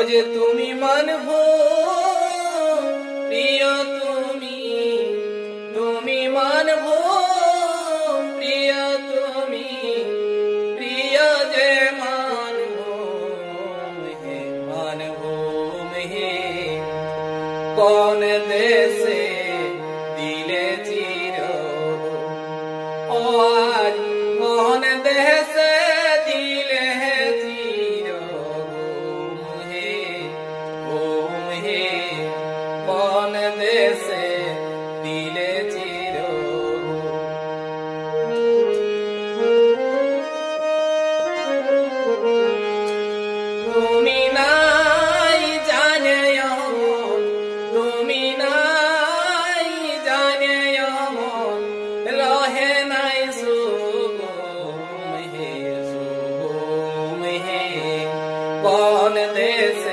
যে তুমি মানবো প্রিয় তুমি মানবো প্রিয় তুমি প্রিয় যে মানবো মেহে কোন দেশে দিলে চির আজ কোন দেশে দিলে চির কোন দেশে দিলে চির তুমি নাই জানে তুমি নাই জানে রহে নাই সুগম হে কোন দেশ